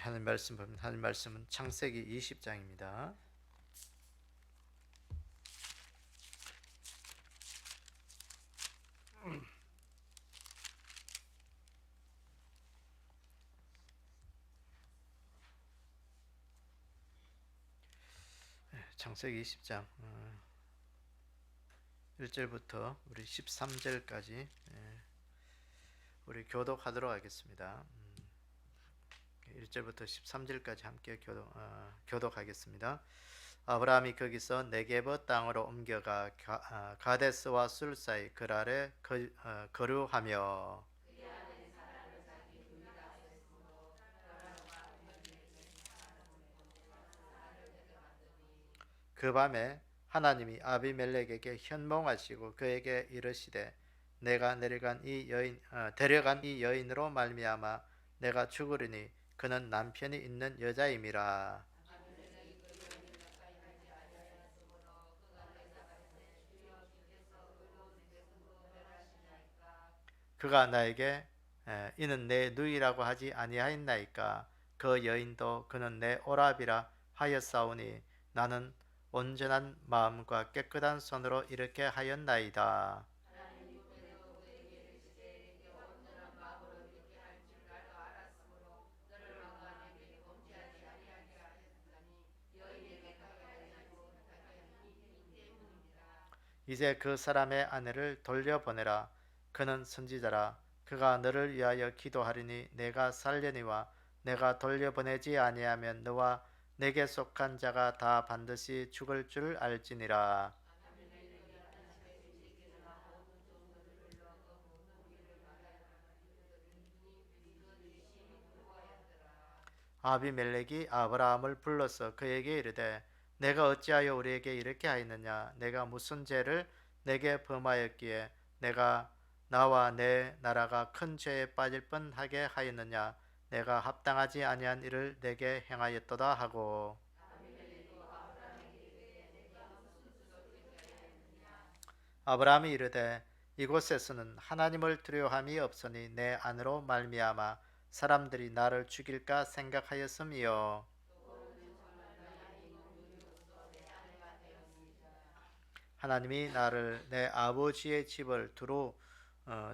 하나님 말씀 보면 하나님 말씀은 창세기 20장입니다. 창세기 20장 1절부터 우리 13절까지 우리 교독하도록 하겠습니다. 1절부터 13절까지 함께 교독하겠습니다. 아브라함이 거기서 네게브 땅으로 옮겨가 가데스와 술 사이 그랄에 거류하며 그 밤에 하나님이 아비멜렉에게 현몽하시고 그에게 이르시되 내가 데려간 이 여인으로 말미암아 내가 죽으리니 그는 남편이 있는 여자임이라. 그가 나에게 이는 내 누이라고 하지 아니하였나이까. 그 여인도 그는 내 오라비라 하였사오니 나는 온전한 마음과 깨끗한 손으로 이렇게 하였나이다. 이제 그 사람의 아내를 돌려보내라. 그는 선지자라. 그가 너를 위하여 기도하리니 내가 살려니와 내가 돌려보내지 아니하면 너와 내게 속한 자가 다 반드시 죽을 줄 알지니라. 아비멜렉이 아브라함을 불러서 그에게 이르되 내가 어찌하여 우리에게 이렇게 하였느냐. 내가 무슨 죄를 내게 범하였기에 내가 나와 내 나라가 큰 죄에 빠질 뻔하게 하였느냐. 내가 합당하지 아니한 일을 내게 행하였도다 하고 아브라함이 이르되 이곳에서는 하나님을 두려워함이 없으니 내 안으로 말미암아 사람들이 나를 죽일까 생각하였음이요. 하나님이 나를 내 아버지의 집을 두루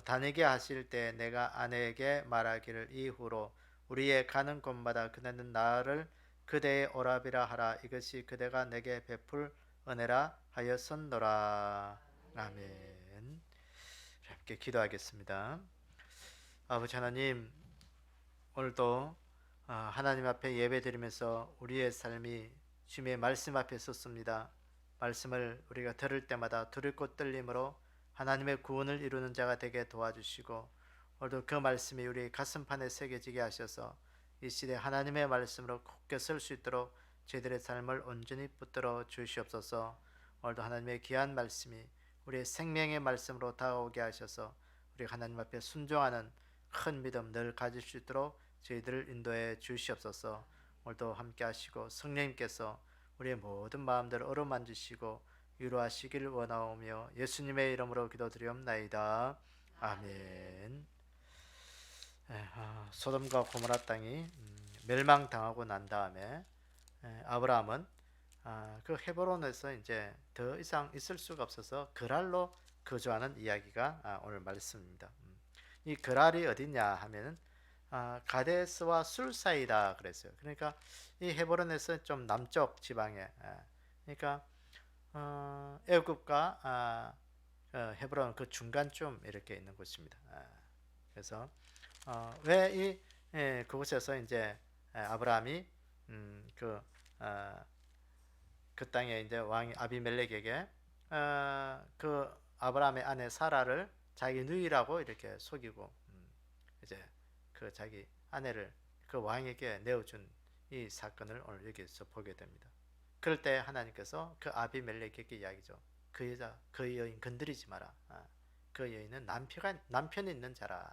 다니게 하실 때 내가 아내에게 말하기를 이후로 우리의 가는 곳마다 그대는 나를 그대의 오라비라 하라. 이것이 그대가 내게 베풀 은혜라 하였었노라. 아멘. 함께 기도하겠습니다. 아버지 하나님, 오늘도 하나님 앞에 예배드리면서 우리의 삶이 주님의 말씀 앞에 섰습니다. 말씀을 우리가 들을 때마다 두렵고 떨림으로 하나님의 구원을 이루는 자가 되게 도와주시고 오늘도 그 말씀이 우리 가슴판에 새겨지게 하셔서 이 시대 하나님의 말씀으로 굳게 설 수 있도록 저희들의 삶을 온전히 붙들어 주시옵소서. 오늘도 하나님의 귀한 말씀이 우리의 생명의 말씀으로 다가오게 하셔서 우리 하나님 앞에 순종하는 큰 믿음 늘 가질 수 있도록 저희들을 인도해 주시옵소서. 오늘도 함께 하시고 성령님께서 우리의 모든 마음들을 어루만지시고 위로하시기를 원하오며 예수님의 이름으로 기도드리옵나이다. 아멘. 소돔과 고모라 땅이 멸망당하고 난 다음에 아브라함은 그 헤브론에서 이제 더 이상 있을 수가 없어서 그랄로 거주하는 이야기가 오늘 말씀입니다. 이 그랄이 어디냐 하면은 가데스와 술 사이다 그랬어요. 그러니까 이 헤브론에서 좀 남쪽 지방에 그러니까 애굽과 헤브론 그 중간쯤 이렇게 있는 곳입니다. 그래서 왜 이 그곳에서 이제 아브라함이 그 그 땅에 이제 왕 아비멜렉에게 그 아브라함의 아내 사라를 자기 누이라고 이렇게 속이고 이제 그 자기 아내를 그 왕에게 내어준 이 사건을 오늘 여기서 보게 됩니다. 그럴 때 하나님께서 그 아비멜렉에게 이야기죠. 그 여자, 그 여인 건드리지 마라. 그 여인은 남편이 있는 자라.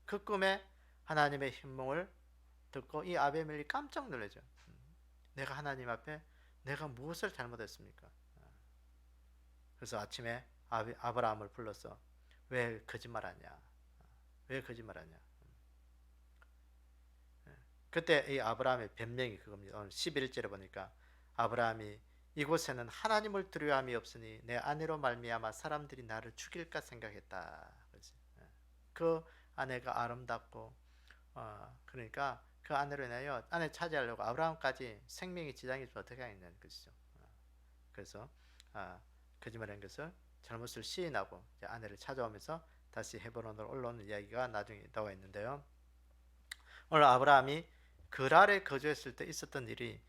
그 꿈에 하나님의 현몽을 듣고 이 아비멜렉이 깜짝 놀라죠. 내가 하나님 앞에 내가 무엇을 잘못했습니까? 그래서 아침에 아브라함을 불러서 왜 거짓말하냐? 왜 거짓말하냐? 그때 이 아브라함의 변명이 그겁니다. 오늘 11절에 보니까 아브라함이 이곳에는 하나님을 두려워함이 없으니 내 아내로 말미암아 사람들이 나를 죽일까 생각했다. 그렇지? 그 아내가 아름답고 그러니까 그 아내로 인하여 아내 차지하려고 아브라함까지 생명이 지장이 좀 어떻게 하겠냐는 것이죠. 그래서 거짓말한 것을 잘못을 시인하고 이제 아내를 찾아오면서 다시 헤브론으로 올라오는 이야기가 나중에 나와 있는데요. 오늘 아브라함이 그랄에 거주했을 때 있었던 일이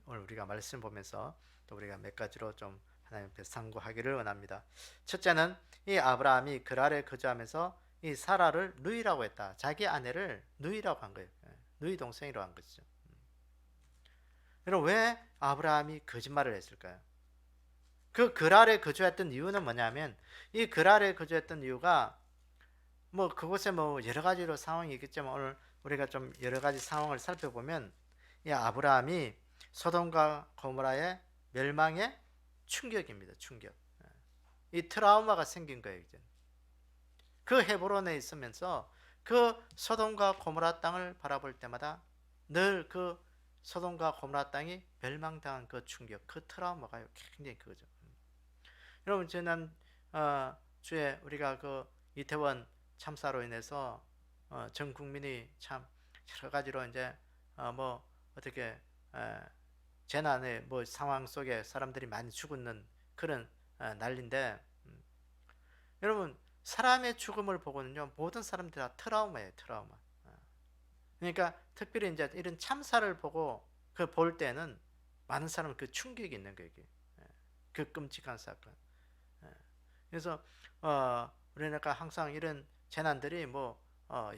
오늘 우리가 말씀 보면서 또 우리가 몇 가지로 좀 하나님 앞에 상고하기를 원합니다. 첫째는 이 아브라함이 그랄에 거주하면서 이 사라를 누이라고 했다. 자기 아내를 누이라고 한 거예요. 누이 동생이라고 한 것이죠. 여러분 왜 아브라함이 거짓말을 했을까요? 그 그랄에 거주했던 이유는 뭐냐면 이 그랄에 거주했던 이유가 뭐 그곳에 뭐 여러 가지로 상황이 있겠지만 오늘 우리가 좀 여러 가지 상황을 살펴보면 이 아브라함이 소돔과 고모라의 멸망의 충격입니다. 충격. 이 트라우마가 생긴 거예요. 이제. 그 헤브론에 있으면서 그 소돔과 고모라 땅을 바라볼 때마다 늘 그 소돔과 고모라 땅이 멸망당한 그 충격, 그 트라우마가 굉장히 그거죠. 여러분 지난 주에 우리가 그 이태원 참사로 인해서 전 국민이 참 여러 가지로 이제 뭐 어떻게 재난의 뭐 상황 속에 사람들이 많이 죽는 그런 난리인데 여러분 사람의 죽음을 보고는요 모든 사람들이 다 트라우마예요. 트라우마. 그러니까 특별히 이제 이런 참사를 보고 그 볼 때는 많은 사람은 그 충격이 있는 거예요. 그 끔찍한 사건. 그래서 우리가 항상 이런 재난들이 뭐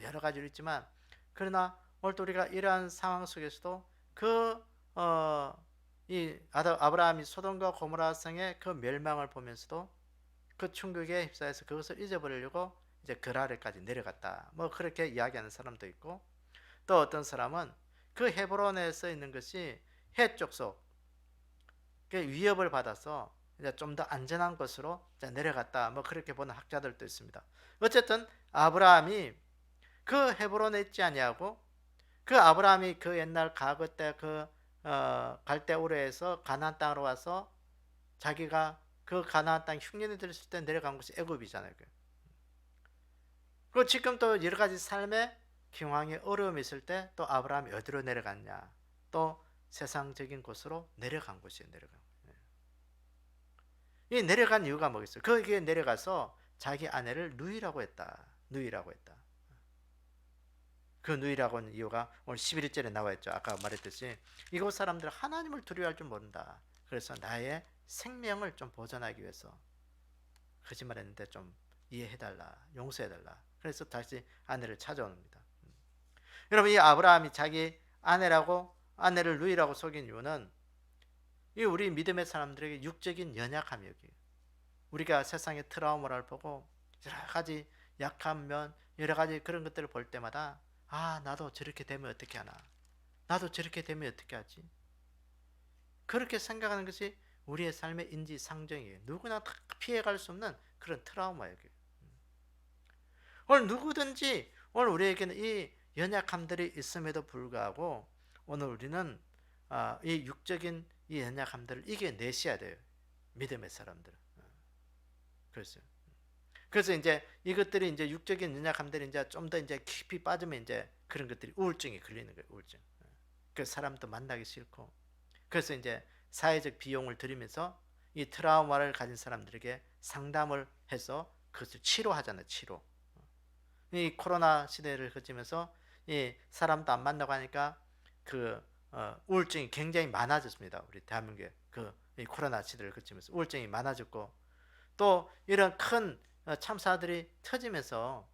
여러 가지로 있지만 그러나 오늘 또 우리가 이러한 상황 속에서도 이 아브라함이 소돔과 고모라 성의 그 멸망을 보면서도 그 충격에 휩싸여서 그것을 잊어버리려고 이제 그랄에까지 내려갔다. 뭐 그렇게 이야기하는 사람도 있고 또 어떤 사람은 그 헤브론에 써 있는 것이 해 쪽속 그 위협을 받아서 이제 좀 더 안전한 곳으로 내려갔다. 뭐 그렇게 보는 학자들도 있습니다. 어쨌든 아브라함이 그 헤브론에 있지 아니하고 그 아브라함이 그 옛날 과거 때 그 갈대우르에서 가나안 땅으로 와서 자기가 그 가나안 땅 흉년이 들었을 때 내려간 곳이 애굽이잖아요. 그리고 지금 또 여러 가지 삶의 경황에 어려움이 있을 때 또 아브라함이 어디로 내려갔냐? 또 세상적인 곳으로 내려간 곳이에요. 내려간. 이 내려간 이유가 뭐겠어요? 거기에 내려가서 자기 아내를 누이라고 했다. 누이라고 했다. 그 누이라고 하는 이유가 오늘 11절에 나와 있죠. 아까 말했듯이 이곳 사람들은 하나님을 두려워할 줄 모른다. 그래서 나의 생명을 좀 보존하기 위해서 거짓말했는데 좀 이해해달라. 용서해달라. 그래서 다시 아내를 찾아옵니다. 여러분 이 아브라함이 자기 아내를 누이라고 속인 이유는 이 우리 믿음의 사람들에게 육적인 연약함이 여기. 우리가 세상의 트라우마를 보고 여러 가지 약한 면, 여러 가지 그런 것들을 볼 때마다 나도 저렇게 되면 어떻게 하나? 나도 저렇게 되면 어떻게 하지? 그렇게 생각하는 것이 우리의 삶의 인지상정이에요. 누구나 다 피해갈 수 없는 그런 트라우마예요. 오늘 누구든지 오늘 우리에게는 이 연약함들이 있음에도 불구하고 오늘 우리는 이 육적인 이 연약함들을 이겨내셔야 돼요. 믿음의 사람들은. 그래서 이제 이것들이 이제 육적인 연약함들이 이제 좀 더 이제 깊이 빠지면 이제 그런 것들이 우울증이 걸리는 거예요. 우울증. 그 사람도 만나기 싫고. 그래서 이제 사회적 비용을 들이면서 이 트라우마를 가진 사람들에게 상담을 해서 그것을 치료하잖아요. 치료. 이 코로나 시대를 거치면서 이 사람도 안 만나고 하니까 그 우울증이 굉장히 많아졌습니다. 우리 대한민국에 이 코로나 시대를 거치면서 우울증이 많아졌고 또 이런 큰 참사들이 터지면서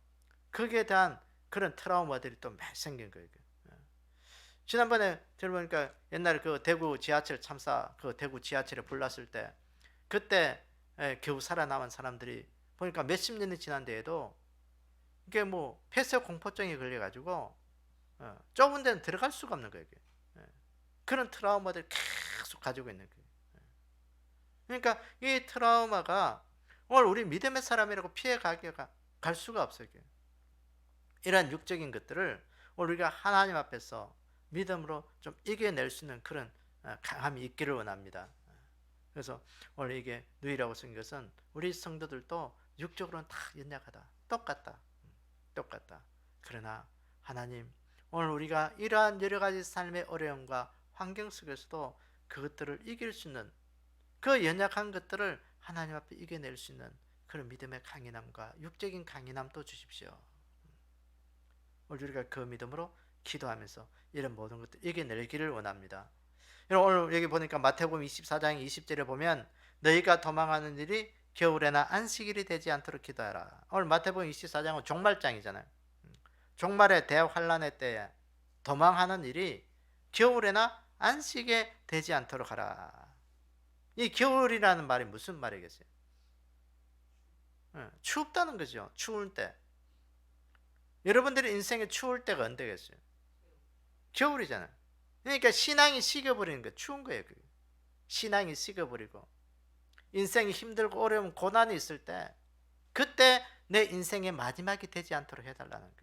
거기에 대한 그런 트라우마들이 또 많이 생긴 거예요. 지난번에 들어보니까 옛날에 그 대구 지하철 참사, 그 대구 지하철에 불났을 때 그때 겨우 살아남은 사람들이 보니까 몇십 년이 지난 데에도 이게 뭐 폐쇄 공포증이 걸려가지고 좁은 데는 들어갈 수가 없는 거예요. 그런 트라우마들 계속 가지고 있는 거예요. 그러니까 이 트라우마가 오늘 우리 믿음의 사람이라고 갈 수가 없어요. 이러한 육적인 것들을 오늘 우리가 하나님 앞에서 믿음으로 좀 이겨낼 수 있는 그런 강함이 있기를 원합니다. 그래서 오늘 이게 누이라고 쓴 것은 우리 성도들도 육적으로는 다 연약하다, 똑같다. 그러나 하나님, 오늘 우리가 이러한 여러 가지 삶의 어려움과 환경 속에서도 그것들을 이길 수 있는, 그 연약한 것들을 하나님 앞에 이겨낼 수 있는 그런 믿음의 강인함과 육적인 강인함도 주십시오. 오늘 우리가 그 믿음으로 기도하면서 이런 모든 것들 이겨내기를 원합니다. 오늘 여기 보니까 마태복음 24장 20절에 보면 너희가 도망하는 일이 겨울에나 안식일이 되지 않도록 기도하라. 오늘 마태복음 24장은 종말장이잖아요. 종말의 대환란의 때에 도망하는 일이 겨울에나 안식에 되지 않도록 하라. 이 겨울이라는 말이 무슨 말이겠어요? 춥다는 거죠. 추울 때. 여러분들의 인생에 추울 때가 언제겠어요? 겨울이잖아요. 그러니까 신앙이 식어버리는 거, 추운 거예요. 신앙이 식어버리고 인생이 힘들고 어려운 고난이 있을 때, 그때 내 인생의 마지막이 되지 않도록 해달라는 거예요.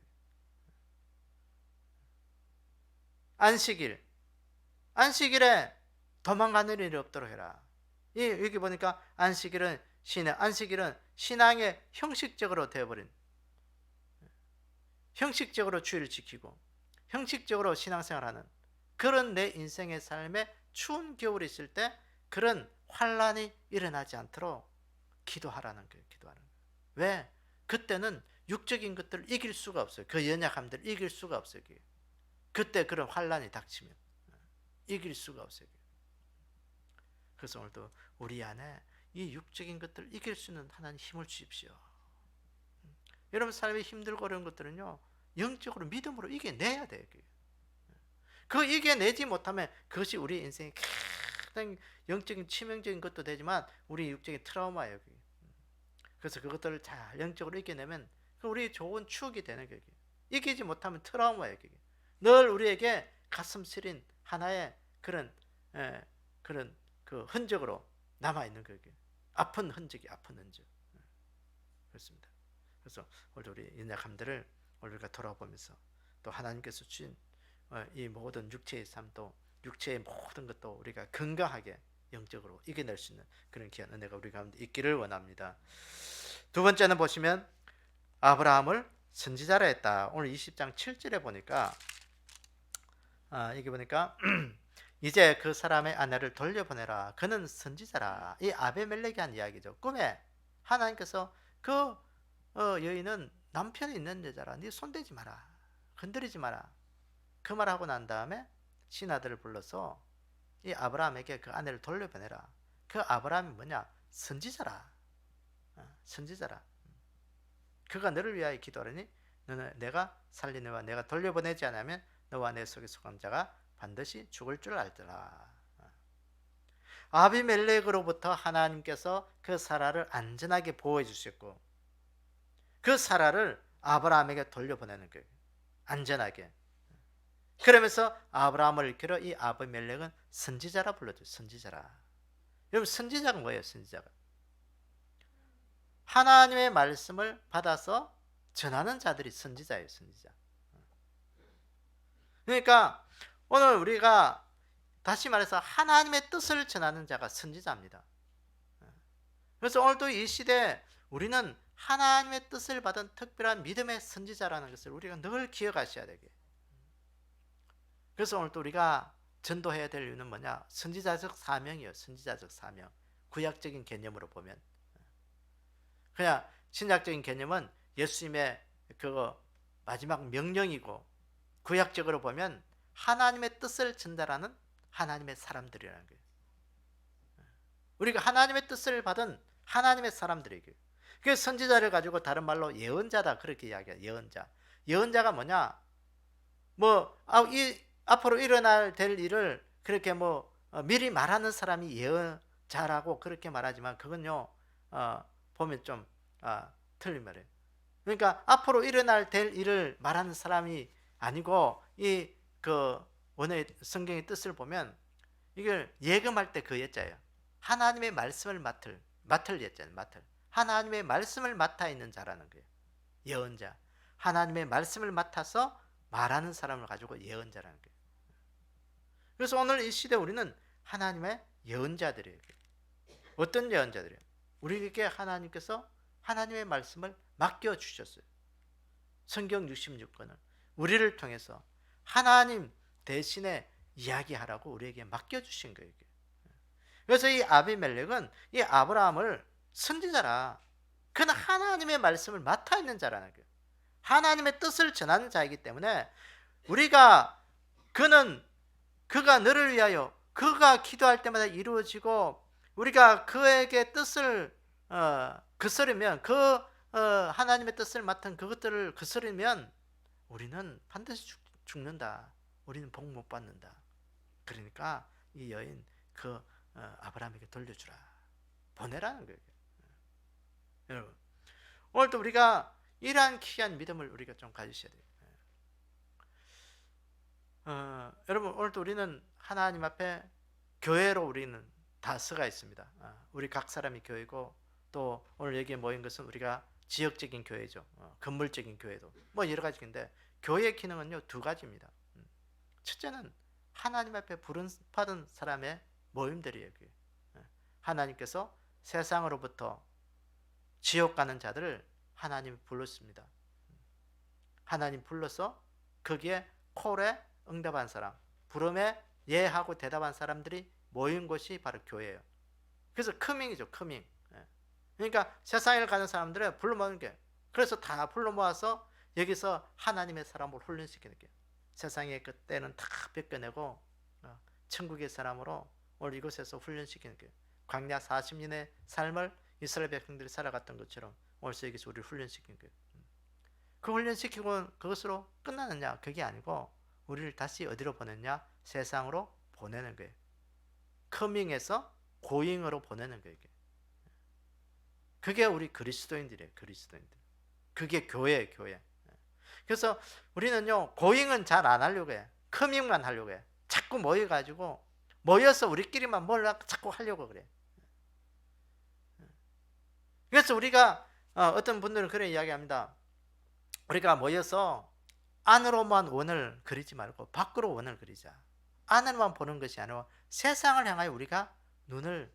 안식일에 도망가는 일이 없도록 해라. 여기 보니까 안식일은 신앙의 형식적으로 되어버린, 형식적으로 주의를 지키고 형식적으로 신앙생활하는 그런 내 인생의 삶에 추운 겨울이 있을 때 그런 환란이 일어나지 않도록 기도하라는 거예요. 왜? 그때는 육적인 것들을 이길 수가 없어요. 그 연약함들을 이길 수가 없어요. 그때 그런 환란이 닥치면 이길 수가 없어요. 그래서 오늘도 우리 안에 이 육적인 것들을 이길 수 있는 하나님 힘을 주십시오. 여러분 삶이 힘들고 어려운 것들은요, 영적으로 믿음으로 이겨내야 돼요. 그 이겨내지 못하면 그것이 우리 인생의 가장 영적인 치명적인 것도 되지만 우리 육적인 트라우마예요. 그래서 그것들을 잘 영적으로 이겨내면 우리 좋은 추억이 되는 거예요. 이기지 못하면 트라우마예요. 늘 우리에게 가슴 시린 하나의 그런 그 흔적으로 남아 있는 거예요. 아픈 흔적. 그렇습니다. 그래서 오늘 우리 연약함들을 우리가 돌아보면서 또 하나님께서 주신 이 모든 육체의 삶도, 육체의 모든 것도 우리가 건강하게 영적으로 이겨낼 수 있는 그런 귀한 은혜가 우리 가운데 있기를 원합니다. 두 번째는 보시면 아브라함을 선지자라 했다. 오늘 20장 7절에 보니까 이게 보니까 이제 그 사람의 아내를 돌려보내라. 그는 선지자라. 이 아베멜렉이 한 이야기죠. 꿈에 하나님께서 그 여인은 남편이 있는 여자라. 네 손대지 마라. 건드리지 마라. 그 말하고 난 다음에 신하들을 불러서 이 아브라함에게 그 아내를 돌려보내라. 그 아브라함이 뭐냐? 선지자라. 선지자라. 그가 너를 위하여 기도하니 너는 내가 살리느와 내가 돌려보내지 않으면 너와 내 속에 속한 자가 반드시 죽을 줄 알더라. 아비멜렉으로부터 하나님께서 그 사라를 안전하게 보호해 주셨고 그 사라를 아브라함에게 돌려보내는 거예요. 안전하게. 그러면서 아브라함을 일컬어 이 아비멜렉은 선지자라 불러줘요. 선지자라. 여러분 선지자가 뭐예요? 선지자가 하나님의 말씀을 받아서 전하는 자들이 선지자예요. 선지자. 그러니까 오늘 우리가 다시 말해서 하나님의 뜻을 전하는 자가 선지자입니다. 그래서 오늘도 이 시대에 우리는 하나님의 뜻을 받은 특별한 믿음의 선지자라는 것을 우리가 늘 기억하셔야 되게. 그래서 오늘도 우리가 전도해야 될 이유는 뭐냐? 선지자적 사명이에요. 선지자적 사명. 구약적인 개념으로 보면 그냥 신약적인 개념은 예수님의 그거 마지막 명령이고 구약적으로 보면 하나님의 뜻을 전달하는 하나님의 사람들이라는 거예요. 우리가 하나님의 뜻을 받은 하나님의 사람들에게. 그 선지자를 가지고 다른 말로 예언자다 그렇게 이야기해요. 예언자. 예언자가 뭐냐? 앞으로 일어날 될 일을 그렇게 미리 말하는 사람이 예언자라고 그렇게 말하지만 그건요 보면 좀 틀린 말이에요. 그러니까 앞으로 일어날 될 일을 말하는 사람이 아니고 원의 성경의 뜻을 보면 이걸 예금할 때 그 예자예요. 하나님의 말씀을 맡을 예자예요. 하나님의 말씀을 맡아 있는 자라는 거예요. 예언자. 하나님의 말씀을 맡아서 말하는 사람을 가지고 예언자라는 거예요. 그래서 오늘 이 시대 우리는 하나님의 예언자들이에요. 어떤 예언자들이에요? 우리에게 하나님께서 하나님의 말씀을 맡겨주셨어요. 성경 66권을 우리를 통해서 하나님 대신에 이야기하라고 우리에게 맡겨주신 거예요. 그래서 이 아비멜렉은 이 아브라함을 선지자라, 그는 하나님의 말씀을 맡아 있는 자라는 거예요. 하나님의 뜻을 전하는 자이기 때문에 우리가 그가 너를 위하여 그가 기도할 때마다 이루어지고 우리가 그에게 뜻을 거스르면 하나님의 뜻을 맡은 그것들을 거스르면 우리는 반드시 죽는다. 우리는 복 못 받는다. 그러니까 이 여인 아브라함에게 돌려주라, 보내라는 거예요. 여러분, 오늘도 우리가 이러한 귀한 믿음을 우리가 좀 가지셔야 돼요. 여러분, 오늘도 우리는 하나님 앞에 교회로 우리는 다 서가 있습니다. 우리 각 사람이 교회고, 또 오늘 여기에 모인 것은 우리가 지역적인 교회죠. 건물적인 교회도 뭐 여러 가지인데, 교회의 기능은요 두 가지입니다. 첫째는 하나님 앞에 부름받은 사람의 모임들이에요. 하나님께서 세상으로부터 지옥 가는 자들을 하나님이 불렀습니다. 하나님 불러서 거기에 콜에 응답한 사람, 부름에 예하고 대답한 사람들이 모인 곳이 바로 교회예요. 그래서 커밍이죠, 커밍. 그러니까 세상을 가는 사람들을 불러 모으는 게, 그래서 다 불러 모아서 여기서 하나님의 사람을 훈련시키는 게, 세상의 그때는 다 벗겨내고 천국의 사람으로 오늘 이곳에서 훈련시키는 게, 광야 40년의 삶을 이스라엘 백성들이 살아갔던 것처럼 오늘 여기서 우리를 훈련시키는 거예요. 그 훈련시키고 그것으로 끝나느냐? 그게 아니고 우리를 다시 어디로 보냈냐? 세상으로 보내는 거예요. 커밍에서 고잉으로 보내는 거예요. 그게 우리 그리스도인들이에요. 그리스도인들. 그게 교회예요. 교회. 그래서 우리는요 고잉은 잘 안 하려고 해. 커밍만 하려고 해. 자꾸 모여서 우리끼리만 뭘 자꾸 하려고 그래. 그래서 우리가 어떤 분들은 그런 이야기합니다. 우리가 모여서 안으로만 원을 그리지 말고 밖으로 원을 그리자. 안으로만 보는 것이 아니라 세상을 향하여 우리가 눈을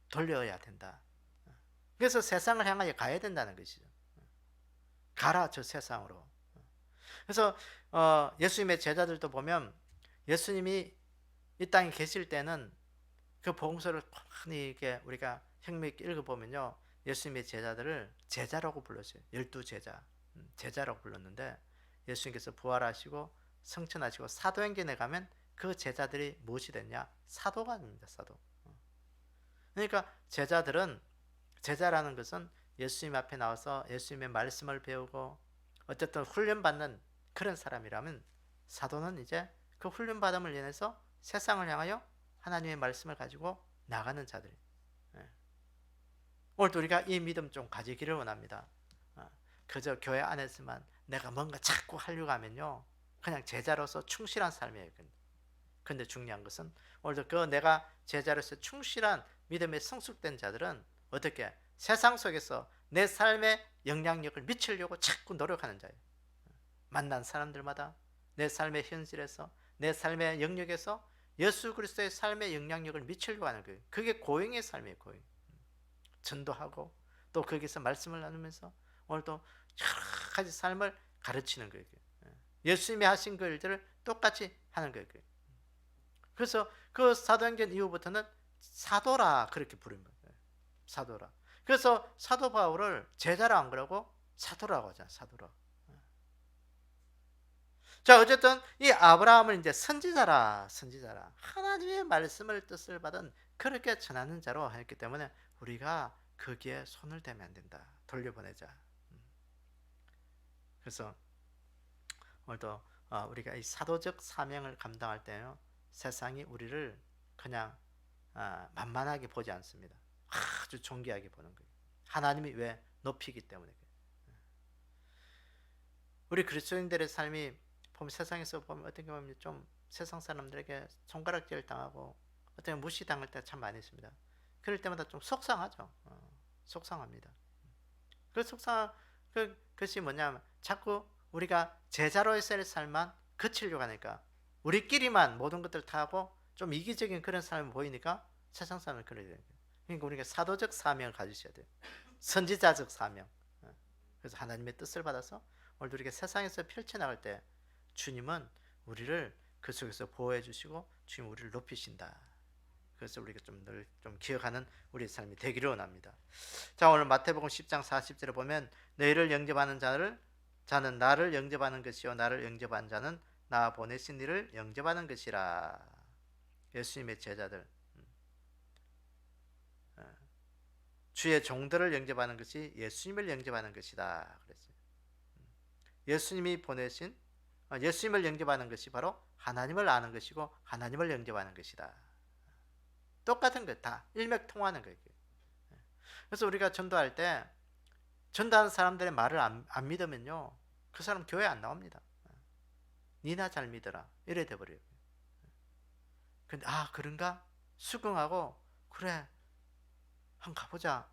돌려야 된다. 그래서 세상을 향하여 가야 된다는 것이죠. 가라 저 세상으로. 그래서 예수님의 제자들도 보면 예수님이 이 땅에 계실 때는 그 복음서를 많이 이렇게 우리가 혁명 있게 읽어보면요, 예수님의 제자들을 제자라고 불렀어요. 12제자, 제자라고 불렀는데, 예수님께서 부활하시고 성천하시고 사도행전에 가면 그 제자들이 무엇이 됐냐? 사도가 됩니다. 사도. 그러니까 제자라는 것은 예수님 앞에 나와서 예수님의 말씀을 배우고 어쨌든 훈련받는 그런 사람이라면, 사도는 이제 그 훈련받음을 인해서 세상을 향하여 하나님의 말씀을 가지고 나가는 자들. 오늘도 우리가 이 믿음 좀 가지기를 원합니다. 그저 교회 안에서만 내가 뭔가 자꾸 하려고 하면요, 그냥 제자로서 충실한 삶이에요. 근데 중요한 것은 오늘도 내가 제자로서 충실한 믿음에 성숙된 자들은 어떻게 세상 속에서 내 삶에 영향력을 미치려고 자꾸 노력하는 자예요. 만난 사람들마다 내 삶의 현실에서, 내 삶의 영역에서 예수 그리스도의 삶의 영향력을 미치려고 하는 거예요. 그게 고행의 삶이에요. 고행. 전도하고 또 거기서 말씀을 나누면서 오늘도 여러 가지 삶을 가르치는 거예요. 예수님이 하신 그 일들을 똑같이 하는 거예요. 그래서 그 사도행전 이후부터는 사도라 그렇게 부릅니다. 사도라. 그래서 사도 바울을 제자라 안 그러고 사도라고 하잖아요. 사도라. 자, 어쨌든 이 아브라함을 이제 선지자라 하나님의 말씀을 뜻을 받은 그렇게 전하는 자로 했기 때문에 우리가 거기에 손을 대면 안 된다. 돌려보내자. 그래서 오늘도 우리가 이 사도적 사명을 감당할 때요, 세상이 우리를 그냥 만만하게 보지 않습니다. 아주 존귀하게 보는 거예요. 하나님이 왜 높이기 때문에. 우리 그리스도인들의 삶이 보면, 세상에서 보면 어떻게 보면 좀 세상 사람들에게 손가락질 당하고 어떻게 무시당할 때가 참 많이 있습니다. 그럴 때마다 좀 속상하죠. 속상합니다. 그것이 뭐냐면 자꾸 우리가 제자로서의 삶만 거치려고 하니까 우리끼리만 모든 것들을 다 하고 좀 이기적인 그런 사람이 보이니까 세상 사람은 그래야 돼요. 그러니까 우리가 사도적 사명을 가지셔야 돼요. 선지자적 사명. 그래서 하나님의 뜻을 받아서 오늘 우리가 세상에서 펼쳐나갈 때 주님은 우리를 그 속에서 보호해 주시고 주님 우리를 높이신다. 그래서 우리가 좀 늘 좀 기억하는 우리의 삶이 되기를 원합니다. 자, 오늘 마태복음 10장 40절에 보면 너희를 영접하는 자는 나를 영접하는 것이요 나를 영접한 자는 나 보내신 이를 영접하는 것이라. 예수님의 제자들, 주의 종들을 영접하는 것이 예수님을 영접하는 것이다 그랬어요. 예수님이 보내신 예수님을 영접하는 것이 바로 하나님을 아는 것이고 하나님을 영접하는 것이다. 똑같은 것, 다 일맥통하는 거예요. 그래서 우리가 전도할 때 전도하는 사람들의 말을 안 믿으면요, 그 사람 교회 안 나옵니다. 니나 잘 믿어라 이래 돼버려요. 근데 그런가? 수긍하고 그래 한번 가보자.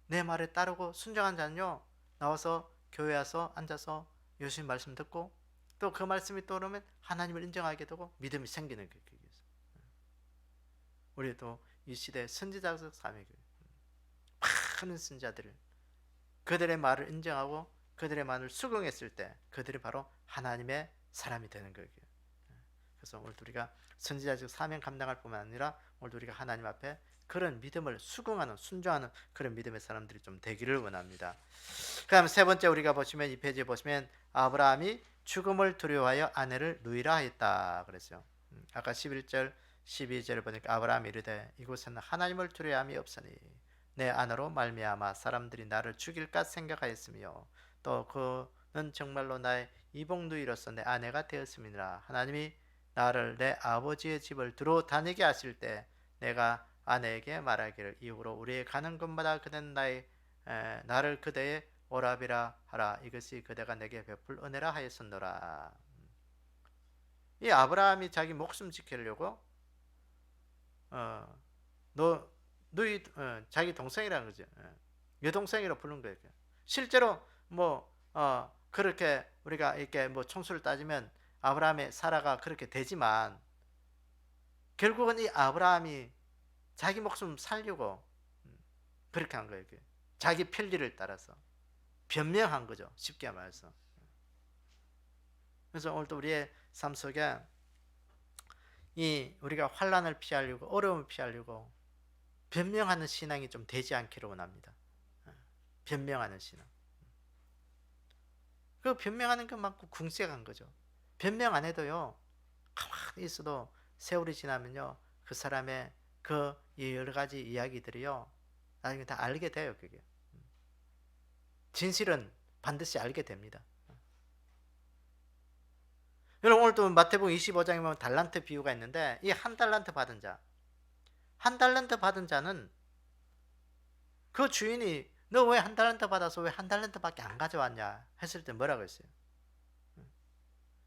내 말에 따르고 순종한 자는요, 나와서 교회 와서 앉아서 예수님 말씀 듣고 또 그 말씀이 떠오르면 하나님을 인정하게 되고 믿음이 생기는 거예요. 우리도 이 시대 선지자적 사명이 많은 선지자들을 그들의 말을 인정하고 그들의 말을 수긍했을 때 그들이 바로 하나님의 사람이 되는 거예요. 그래서 오늘 우리가 선지자적 사명 감당할 뿐만 아니라 오늘 우리가 하나님 앞에 그런 믿음을 수긍하는 순종하는 그런 믿음의 사람들이 좀 되기를 원합니다. 그다음 세 번째 우리가 보시면 이 페이지에 보시면 아브라함이 죽음을 두려워하여 아내를 누이라 했다 그랬어요. 아까 11절 12절을 보니까 아브라함이 이르되 이곳에는 하나님을 두려워함이 없으니 내 아내로 말미암아 사람들이 나를 죽일까 생각하였으며 또 그는 정말로 나의 이복누이로서 내 아내가 되었음이니라. 하나님이 나를 내 아버지의 집을 두루 다니게 하실 때 내가 아내에게 말하기를 이후로 우리의 가는 곳마다 그는 나를 그대의 오라비라 하라. 이것이 그대가 내게 베풀 은혜라 하였었노라. 이 아브라함이 자기 목숨 지키려고 자기 동생이라는 거죠. 여동생이라고 부른 거예요. 실제로 그렇게 우리가 이렇게 총수를 따지면 아브라함의 사라가 그렇게 되지만 결국은 이 아브라함이 자기 목숨 살려고 그렇게 한 거예요. 자기 편리를 따라서 변명한 거죠. 쉽게 말해서. 그래서 오늘도 우리의 삶 속에 우리가 환난을 피하려고 어려움을 피하려고 변명하는 신앙이 좀 되지 않기를 원합니다. 변명하는 신앙. 그 변명하는 것만큼 궁색한 거죠. 변명 안 해도요, 가만히 있어도 세월이 지나면요, 그 사람의 그 여러 가지 이야기들이요, 나중에 다 알게 돼요. 그게 진실은 반드시 알게 됩니다. 여러분 오늘도 마태복음 25장에 보면 달란트 비유가 있는데 이 한 달란트 받은 자, 한 달란트 받은 자는 그 주인이 너 왜 한 달란트 받아서 왜 한 달란트밖에 안 가져왔냐 했을 때 뭐라고 했어요?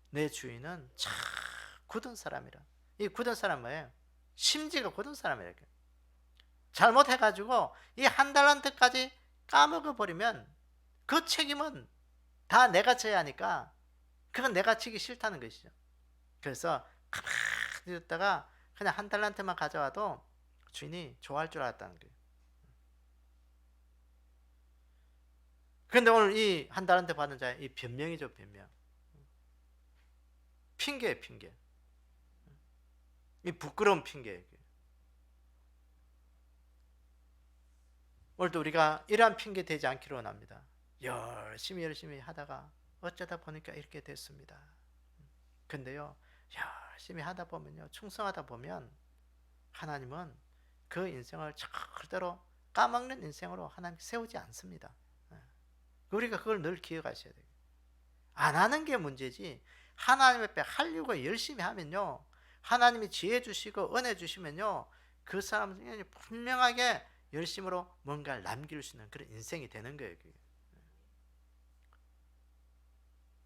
내 주인은 참 굳은 사람이라. 이 굳은 사람은 뭐예요? 심지가 굳은 사람이라. 잘못해가지고 이 한 달란트까지 까먹어 버리면 그 책임은 다 내가 져야 하니까 그건 내가 지기 싫다는 것이죠. 그래서 가만히 있다가 그냥 한 달란트만 가져와도 주인이 좋아할 줄 알았다는 거예요. 그런데 오늘 이 한 달란트 받은 자의 이 변명이죠, 변명. 핑계예요, 핑계. 이 부끄러운 핑계예요. 오늘도 우리가 이러한 핑계 되지 않기를 원합니다. 열심히 하다가 어쩌다 보니까 이렇게 됐습니다. 근데요, 열심히 하다 보면요, 충성하다 보면 하나님은 그 인생을 절대로 까먹는 인생으로 하나님 세우지 않습니다. 우리가 그걸 늘 기억하셔야 돼요. 안 하는 게 문제지 하나님 앞에 하려고 열심히 하면요, 하나님이 지혜 주시고 은혜 주시면요, 그 사람은 분명하게 열심으로 뭔가를 남길 수 있는 그런 인생이 되는 거예요.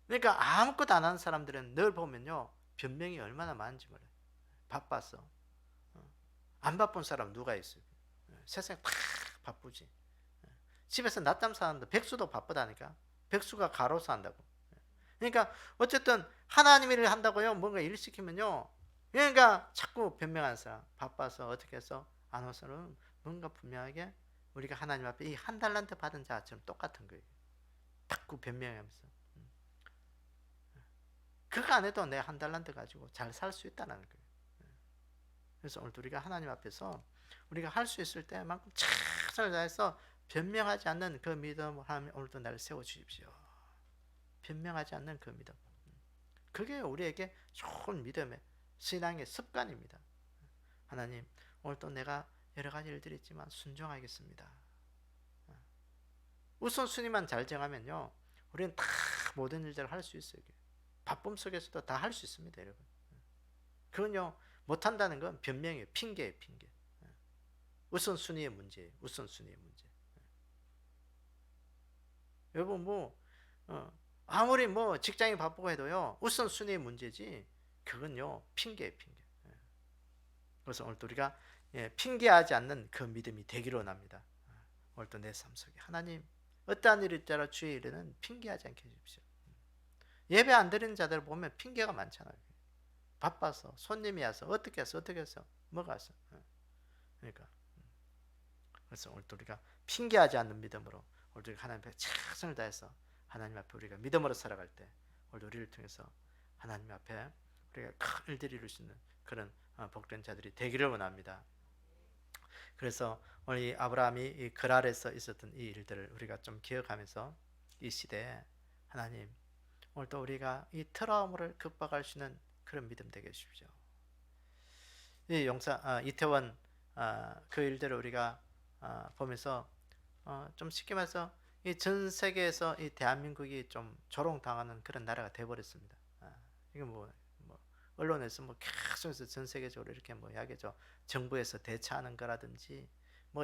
그러니까 아무것도 안 하는 사람들은 늘 보면요, 변명이 얼마나 많은지 몰라요. 바빠서. 안 바쁜 사람 누가 있어요? 세상에 다 바쁘지. 집에서 낮잠 자는데 백수도 바쁘다니까. 백수가 가로수 한다고. 그러니까 어쨌든 하나님 일을 한다고요, 뭔가 일 시키면요, 그러니까 자꾸 변명하는 사람, 바빠서 어떻게 해서 안 와서는 뭔가 분명하게 우리가 하나님 앞에 이 한 달란트 받은 자처럼 똑같은 거예요. 자꾸 변명하면서 그거 안 해도 내 한 달란트 가지고 잘 살 수 있다는 거예요. 그래서 오늘 우리가 하나님 앞에서 우리가 할 수 있을 때만큼 최선을 다해서 변명하지 않는 그 믿음을 하나님 오늘도 나를 세워주십시오. 변명하지 않는 그 믿음, 그게 우리에게 좋은 믿음의 신앙의 습관입니다. 하나님, 오늘도 내가 여러 가지 일들이 있지만 순종하겠습니다. 우선순위만 잘 정하면요, 우리는 다 모든 일들을 할 수 있어요. 바쁨 속에서도 다 할 수 있습니다, 여러분. 그건요, 못한다는 건 변명이에요. 핑계예요, 핑계. 우선순위의 문제예요. 우선순위의 문제. 여러분, 아무리 직장이 바쁘고 해도요, 우선순위의 문제지, 그건요, 핑계예요, 핑계. 그래서 오늘도 우리가 핑계하지 않는 그 믿음이 되기로 합니다. 오늘도 내 삶 속에 하나님, 어떠한 일이 있더라도 주의 일에는 핑계하지 않게 해주십시오. 예배 안 드리는 자들 보면 핑계가 많잖아요. 바빠서, 손님이 와서, 어떻게 해서, 뭐가 왔어. 그러니까. 그래서 오늘도 우리가 핑계하지 않는 믿음으로 오늘도 우리가 하나님 앞에 최선을 다해서 하나님 앞에 우리가 믿음으로 살아갈 때 오늘도 우리를 통해서 하나님 앞에 우리가 큰 일들을 이룰 수 있는 그런 복된 자들이 되기를 원합니다. 그래서 오늘 이 아브라함이 이 그랄에서 있었던 이 일들을 우리가 좀 기억하면서 이 시대에 하나님, 오늘도 우리가 이 트라우마를 극복할 수 있는 그런 믿음 되게 해주십시오. 이 이태원 그 일들을 우리가 보면서 좀 쉽게 말해서 이 전 세계에서 이 대한민국이 좀 조롱당하는 그런 나라가 돼버렸습니다. 이거 언론에서 계속해서 전 세계적으로 이렇게 이야기죠. 정부에서 대처하는 거라든지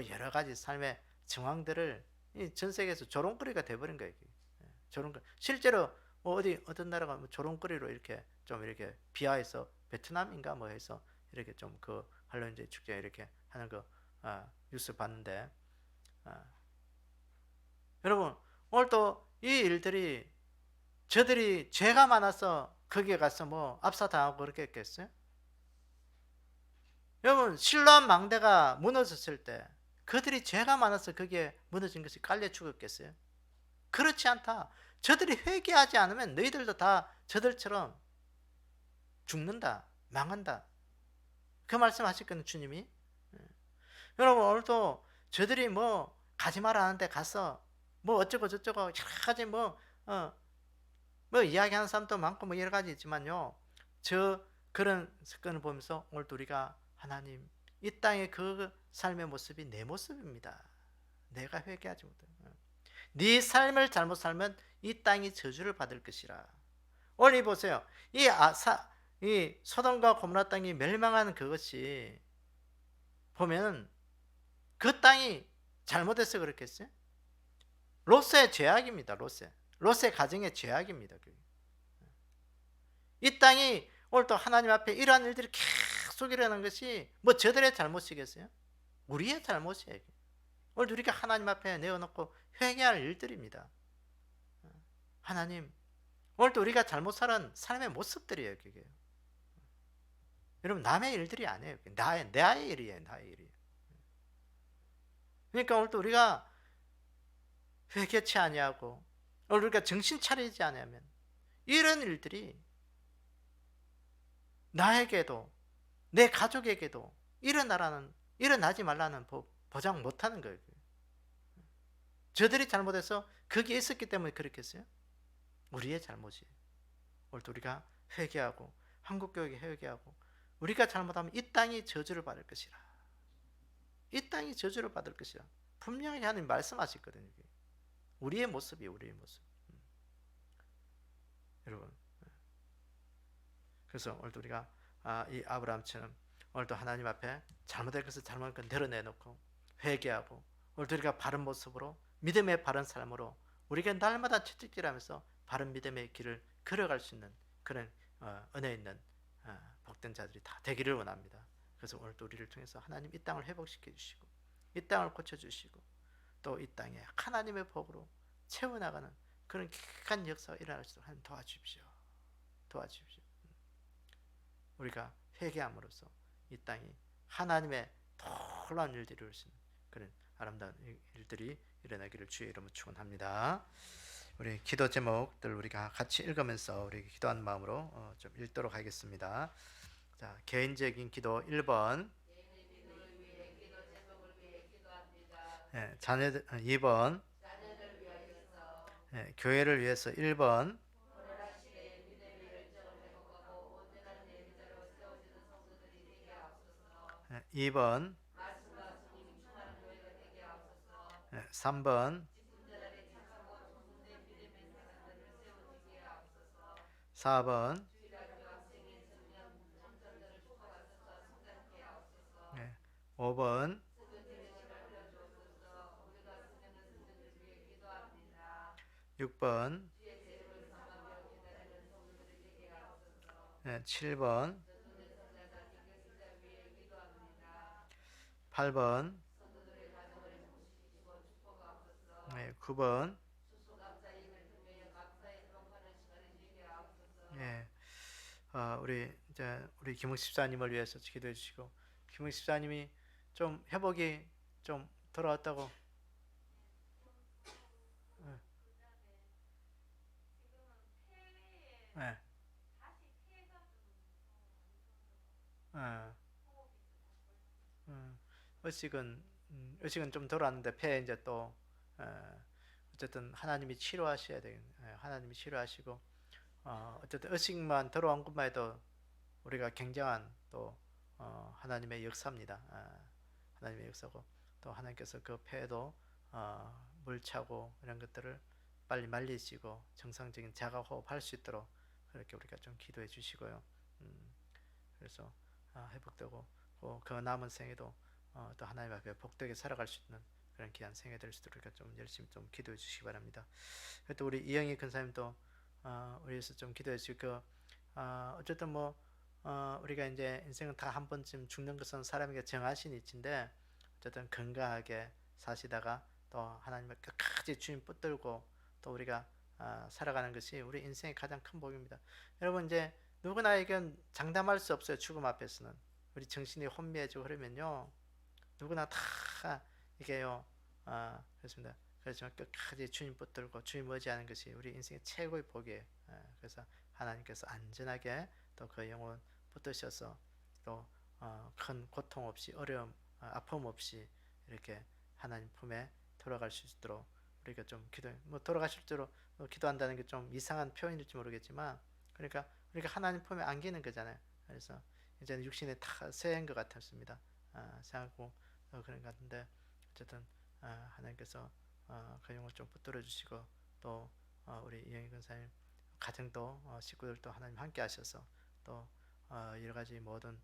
여러 가지 삶의 정황들을 이 전 세계에서 조롱거리가 돼버린 거예요. 조롱거리. 실제로 어떤 나라가 조롱거리로 이렇게 좀 이렇게 비하해서 베트남인가 해서 이렇게 좀 그 한론제 축제 이렇게 하는 거 뉴스 봤는데, 여러분, 오늘 또 이 일들이 저들이 죄가 많아서 거기에 가서 압사당하고 그렇게 했겠어요? 여러분, 신라한 망대가 무너졌을 때 그들이 죄가 많아서 거기에 무너진 것이 깔려 죽었겠어요? 그렇지 않다. 저들이 회개하지 않으면 너희들도 다 저들처럼 죽는다, 망한다. 그 말씀하셨거든요, 주님이. 여러분, 오늘도 저들이 가지 마라 하는데 가서 어쩌고 저쩌고 여러 가지 이야기하는 사람도 많고 여러 가지 있지만요, 그런 사건을 보면서 오늘도 우리가 하나님, 이 땅의 그 삶의 모습이 내 모습입니다. 내가 회개하지 못해. 네 삶을 잘못 살면 이 땅이 저주를 받을 것이라. 오늘 보세요. 이 소돔과 고모라 땅이 멸망하는 그것이 보면 그 땅이 잘못해서 그렇겠어요? 롯의 죄악입니다. 롯의 가정의 죄악입니다. 이 땅이 오늘 또 하나님 앞에 이러한 일들이 계속 일어나는 것이 저들의 잘못이겠어요? 우리의 잘못이에요. 오늘 우리가 하나님 앞에 내어놓고 회개할 일들입니다. 하나님, 오늘도 우리가 잘못 살은 삶의 모습들이에요. 그게. 여러분, 남의 일들이 아니에요. 나의 일이에요. 나의 일이에요. 그러니까 오늘도 우리가 회개치 아니하고 오늘 우리가 정신 차리지 않으면 이런 일들이 나에게도 내 가족에게도 일어나지 말라는 보장 못하는 거예요. 저들이 잘못해서 거기에 있었기 때문에 그렇겠어요? 우리의 잘못이에요. 오늘도 우리가 회개하고 한국교회에 회개하고 우리가 잘못하면 이 땅이 저주를 받을 것이라. 이 땅이 저주를 받을 것이라. 분명히 하나님 말씀하셨거든요. 우리의 모습이에요. 우리의 모습. 여러분, 그래서 오늘도 우리가 이 아브라함처럼 오늘도 하나님 앞에 잘못된 것을 잘못한 것 내려내놓고 회개하고 오늘도 우리가 바른 모습으로 믿음의 바른 삶으로 우리가 날마다 채찍질하면서 바른 믿음의 길을 걸어갈 수 있는 그런 은혜 있는 복된 자들이 다 되기를 원합니다. 그래서 오늘도 우리를 통해서 하나님 이 땅을 회복시켜 주시고 이 땅을 고쳐주시고 또 이 땅에 하나님의 복으로 채워나가는 그런 기간 역사가 일어날 수 있도록 하나님 도와주십시오. 우리가 회개함으로써 이 땅이 하나님의 놀라운 일들이 이룰 수 있는 그런 아름다운 일들이 일어나기를 주의 이름으로 축원합니다. 우리 기도 제목들 우리가 같이 읽으면서 우리 기도하는 마음으로 좀 읽도록 하겠습니다. 자, 개인적인 기도 1번, 자녀들 2번, 교회를 위해서 1번, 2번, 3번, 4번, 5번, 6번, 7번, 8번, 9번, 우리 김욱 집사님을 위해서 기도해 주시고, 김욱 집사님이 좀 회복이 좀 돌아왔다고. 네. 어, 의식은 의식은 좀 돌아왔는데 폐에 이제 또 어쨌든 하나님이 치료하셔야 돼요. 하나님이 치료하시고 어쨌든 의식만 들어온 것만 해도 우리가 굉장한 또 하나님의 역사입니다. 하나님의 역사고 또 하나님께서 그 폐에도 물 차고 이런 것들을 빨리 말리시고 정상적인 자가호흡 할 수 있도록 그렇게 우리가 좀 기도해 주시고요. 그래서 회복되고 그 남은 생에도 또 하나님 앞에 복되게 살아갈 수 있는 그런 귀한 생애 될 수 있도록 우리가 좀 열심히 좀 기도해 주시기 바랍니다. 또 우리 이영희 근사님도 우리에서 좀 기도해 주시고 어쨌든 뭐 우리가 이제 인생은 다 한 번쯤 죽는 것은 사람에게 정하신 이치인데 어쨌든 건강하게 사시다가 또 하나님을 끝까지 주님 붙들고 또 우리가 살아가는 것이 우리 인생의 가장 큰 복입니다. 여러분 이제 누구나에겐 장담할 수 없어요. 죽음 앞에서는 우리 정신이 혼미해지고 그러면요 누구나 다 이게요 그렇습니다. 그렇지만 끝까지 주님 붙들고 주님 의지하는 것이 우리 인생의 최고의 복이에요. 그래서 하나님께서 안전하게 또 그 영혼 붙드셔서 또 큰 고통 없이 어려움 아픔 없이 이렇게 하나님 품에 돌아갈 수 있도록 우리가 좀 뭐 돌아가실 대로 기도한다는 게 좀 이상한 표현일지 모르겠지만 그러니까 우리가 하나님 품에 안기는 거잖아요. 그래서 이제는 육신에 다 쇠한 것 같았습니다. 생각하고 그런 것 같은데 어쨌든 하나님께서 그 영혼 좀 붙들어 주시고 또 우리 이영희 권사님 가정도 식구들도 하나님 함께 하셔서 또 여러 가지 모든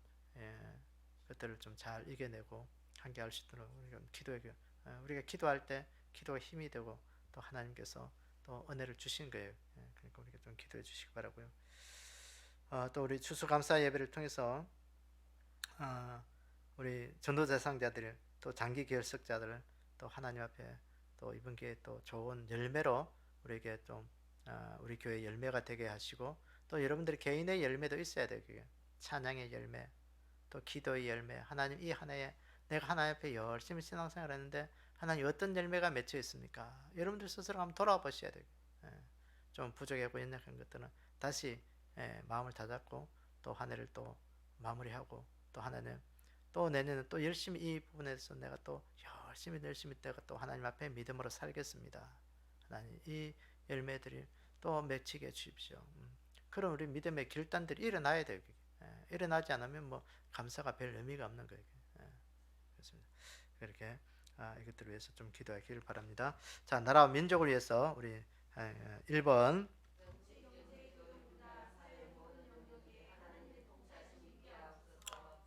것들을 좀 잘 이겨내고 함께 할 수 있도록 우리가 우리가 기도할 때 기도가 힘이 되고 또 하나님께서 또 은혜를 주신 거예요. 그러니까 우리가 좀 기도해 주시기 바라고요. 또 우리 추수감사 예배를 통해서 우리 전도 대상자들 또 장기 결석자들 또 하나님 앞에 또 이번 기회에 또 좋은 열매로 우리에게 좀 우리 교회 열매가 되게 하시고 또 여러분들이 개인의 열매도 있어야 돼요. 그게 찬양의 열매 또 기도의 열매 하나님 이 한 해에 내가 하나님 앞에 열심히 신앙생활 했는데 하나님 어떤 열매가 맺혀 있습니까? 여러분들 스스로 한번 돌아보셔야 돼요. 좀 부족하고 연약한 것들은 다시 마음을 다잡고 또 한 해를 또 마무리하고 또 하나는 또 내년에 또 열심히 이 부분에서 내가 또 열심히 내가 또 하나님 앞에 믿음으로 살겠습니다. 하나님 이 열매들이 또 맺히게 해주십시오. 그럼 우리 믿음의 결단들이 일어나야 돼요. 일어나지 않으면 뭐 감사가 별 의미가 없는 거예요. 그렇습니다. 그렇게 이것들을 위해서 좀 기도하기를 바랍니다. 자, 나라와 민족을 위해서 우리 1번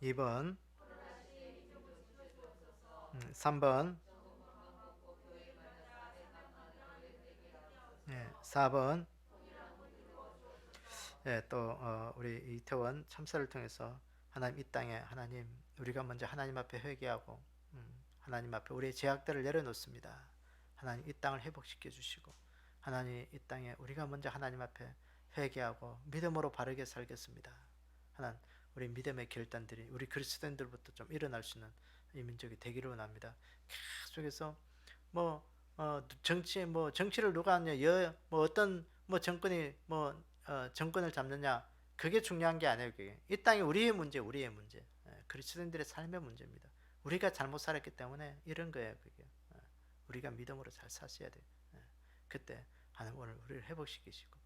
2번 3번 4번 또 우리 이태원 참사를 통해서 하나님 이 땅에 하나님 우리가 먼저 하나님 앞에 회개하고 하나님 앞에 우리의 죄악들을 내려놓습니다. 하나님 이 땅을 회복시켜 주시고 하나님 이 땅에 우리가 먼저 하나님 앞에 회개하고 믿음으로 바르게 살겠습니다. 하나님 우리 믿음의 결단들이 우리 그리스도인들부터 좀 일어날 수 있는 이 민족이 되기를 원합니다. 계속해서 뭐 정치 뭐 정치를 누가 하냐 뭐 어떤 뭐 정권이 뭐 정권을 잡느냐 그게 중요한 게 아니에요. 그게 이 땅이 우리의 문제, 우리의 문제, 그리스도인들의 삶의 문제입니다. 우리가 잘못 살았기 때문에 이런 거예요. 그게 우리가 믿음으로 잘 사셔야 돼요. 그때 하나님 오늘 우리를 회복시키시고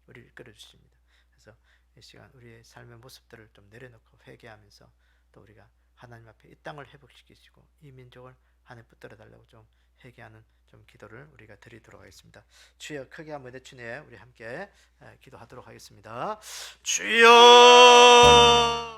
우리를 이끌어 주십니다. 그래서 이 시간 우리의 삶의 모습들을 좀 내려놓고 회개하면서 또 우리가 하나님 앞에 이 땅을 회복시키시고 이 민족을 하나님 붙들어 달라고 좀 회개하는 좀 기도를 우리가 드리도록 하겠습니다. 주여 크게 한번 외치네 우리 함께 기도하도록 하겠습니다. 주여